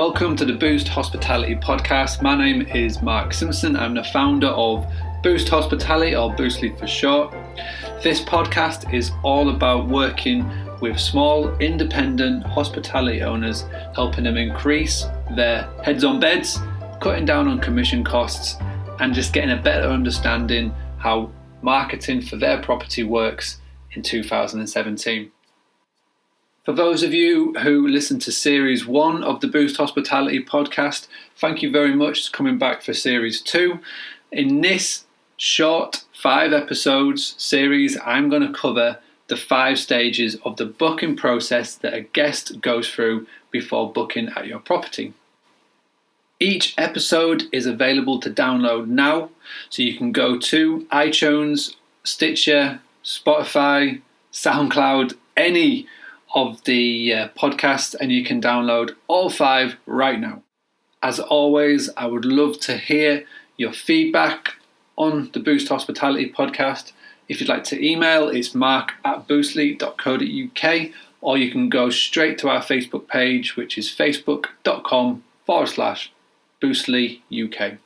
Welcome to the Boost Hospitality Podcast. My name is Mark Simpson. I'm the founder of Boost Hospitality, or Boostly for short. This podcast is all about working with small, independent hospitality owners, helping them increase their heads on beds, cutting down on commission costs, and just getting a better understanding how marketing for their property works in 2017. For those of you who listened to Series 1 of the Boost Hospitality podcast, thank you very much for coming back for Series 2. In this short 5 episodes series, I'm going to cover the 5 stages of the booking process that a guest goes through before booking at your property. Each episode is available to download now, so you can go to iTunes, Stitcher, Spotify, SoundCloud, any of the podcast, and you can download all 5 right now. As always, I would love to hear your feedback on the Boost Hospitality podcast. If you'd like to email, it's mark@boostly.co.uk, or you can go straight to our Facebook page, which is facebook.com/BoostlyUK.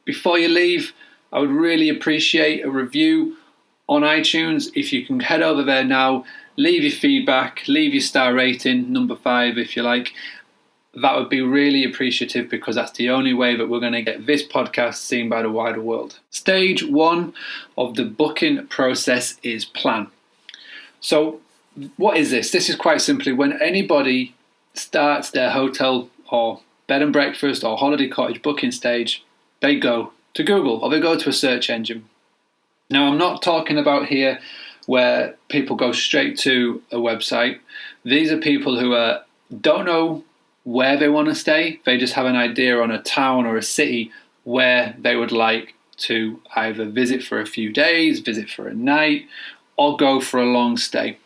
Before you leave, I would really appreciate a review on iTunes. If you can head over there now, leave your feedback, leave your star rating, number 5 if you like. That would be really appreciative, because that's the only way that we're going to get this podcast seen by the wider world. Stage 1 of the booking process is plan. So what is this? This is quite simply when anybody starts their hotel or bed and breakfast or holiday cottage booking stage, they go to Google or they go to a search engine. Now, I'm not talking about here where people go straight to a website. These are people who don't know where they want to stay. They just have an idea on a town or a city where they would like to either visit for a few days, visit for a night, or go for a long stay.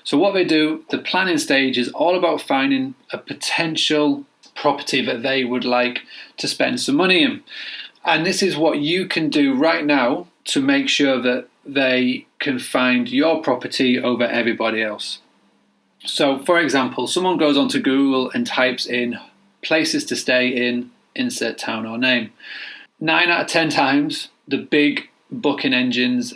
So what they do, the planning stage is all about finding a potential property that they would like to spend some money in. And this is what you can do right now to make sure that they can find your property over everybody else. So, for example, someone goes onto Google and types in places to stay in, insert town or name. 9 out of 10 times, the big booking engines,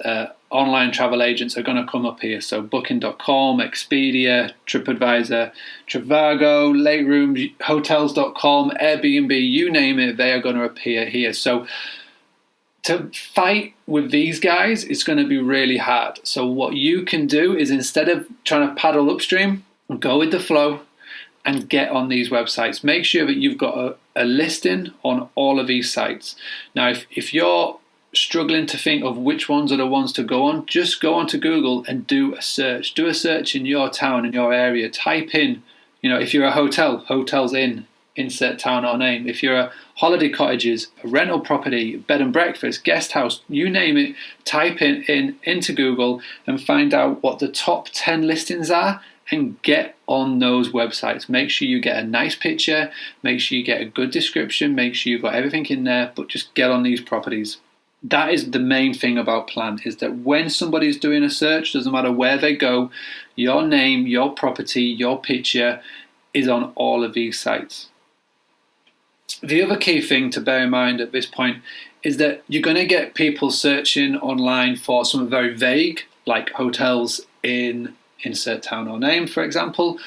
online travel agents are going to come up here. So Booking.com, Expedia, TripAdvisor, Trivago, Lateroom, Hotels.com, Airbnb, you name it, they are going to appear here. So to fight with these guys, it's going to be really hard. So what you can do is, instead of trying to paddle upstream, go with the flow and get on these websites. Make sure that you've got a listing on all of these sites. Now, if you're struggling to think of which ones are the ones to go on, just go onto Google and do a search. Do a search in your town, in your area. Type in, if you're a hotel, hotels in, insert town or name. If you're a holiday cottages, a rental property, bed and breakfast, guest house, you name it, type into Google and find out what the top 10 listings are and get on those websites. Make sure you get a nice picture, make sure you get a good description, make sure you've got everything in there, but just get on these properties. That is the main thing about plan, is that when somebody's doing a search, doesn't matter where they go, your name, your property, your picture is on all of these sites. The other key thing to bear in mind at this point is that you're going to get people searching online for something very vague, like hotels in insert town or name, for example.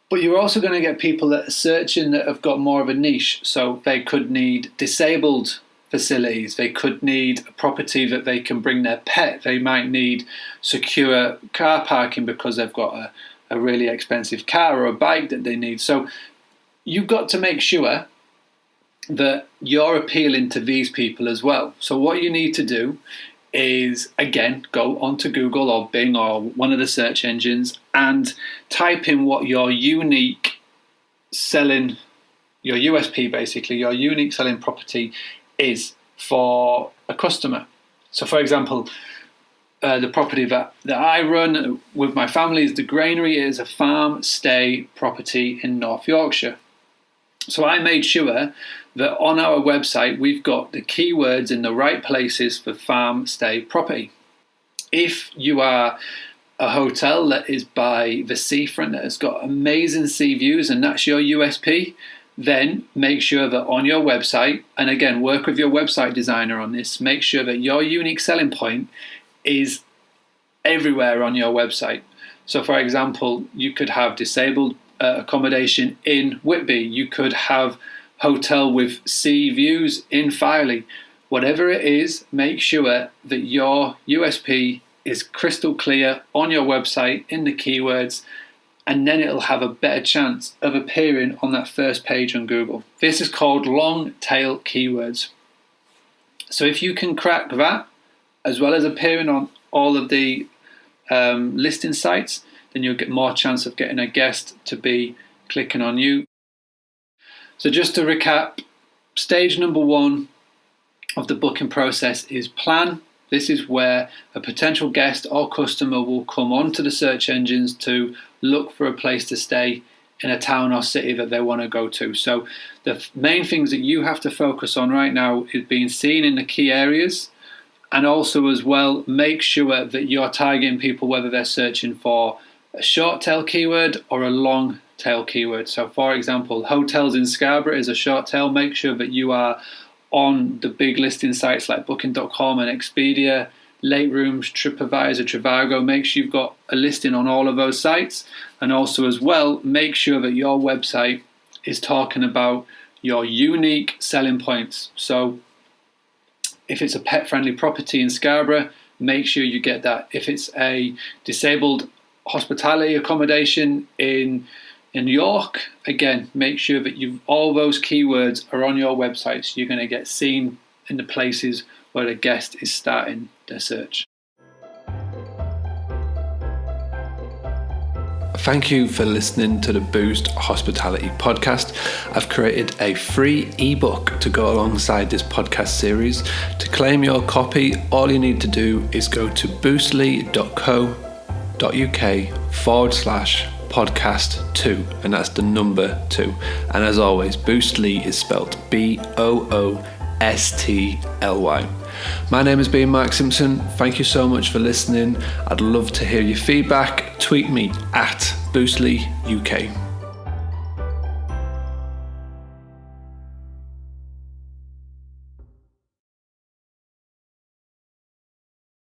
But you're also going to get people that are searching that have got more of a niche. So they could need disabled facilities. They could need a property that they can bring their pet. They might need secure car parking because they've got a really expensive car or a bike that they need. So you've got to make sure that you're appealing to these people as well. So what you need to do is, again, go onto Google or Bing or one of the search engines and type in what your unique selling, your USP basically, your unique selling property is for a customer. So for example, the property that I run with my family is the Granary. It is a farm stay property in North Yorkshire. So I made sure that on our website we've got the keywords in the right places for farm stay property. If you are a hotel that is by the seafront that has got amazing sea views and that's your USP, then make sure that on your website, and again, work with your website designer on this, make sure that your unique selling point is everywhere on your website. So for example, you could have disabled accommodation in Whitby. You could have hotel with sea views in Filey. Whatever it is, make sure that your USP is crystal clear on your website in the keywords, and then it'll have a better chance of appearing on that first page on Google. This is called long tail keywords. So if you can crack that, as well as appearing on all of the listing sites, then you'll get more chance of getting a guest to be clicking on you. So just to recap, stage number 1 of the booking process is plan. This is where a potential guest or customer will come onto the search engines to look for a place to stay in a town or city that they want to go to. So the main things that you have to focus on right now is being seen in the key areas, and also as well, make sure that you're targeting people whether they're searching for a short tail keyword or a long tail keyword. So for example, hotels in Scarborough is a short tail. Make sure that you are on the big listing sites like Booking.com and Expedia, Late Rooms, TripAdvisor, Trivago. Make sure you've got a listing on all of those sites. And also as well, make sure that your website is talking about your unique selling points. So if it's a pet-friendly property in Scarborough, make sure you get that. If it's a disabled hospitality accommodation in York, again, make sure that all those keywords are on your website, so you're going to get seen in the places where the guest is starting their search. Thank you for listening to the Boost Hospitality podcast. I've created a free ebook to go alongside this podcast series. To claim your copy, all you need to do is go to boostly.co.uk/podcast 2, and that's the number 2. And as always, Boostly is spelt BOOSTLY. My name has been Mark Simpson. Thank you so much for listening. I'd love to hear your feedback. Tweet me at BoostlyUK.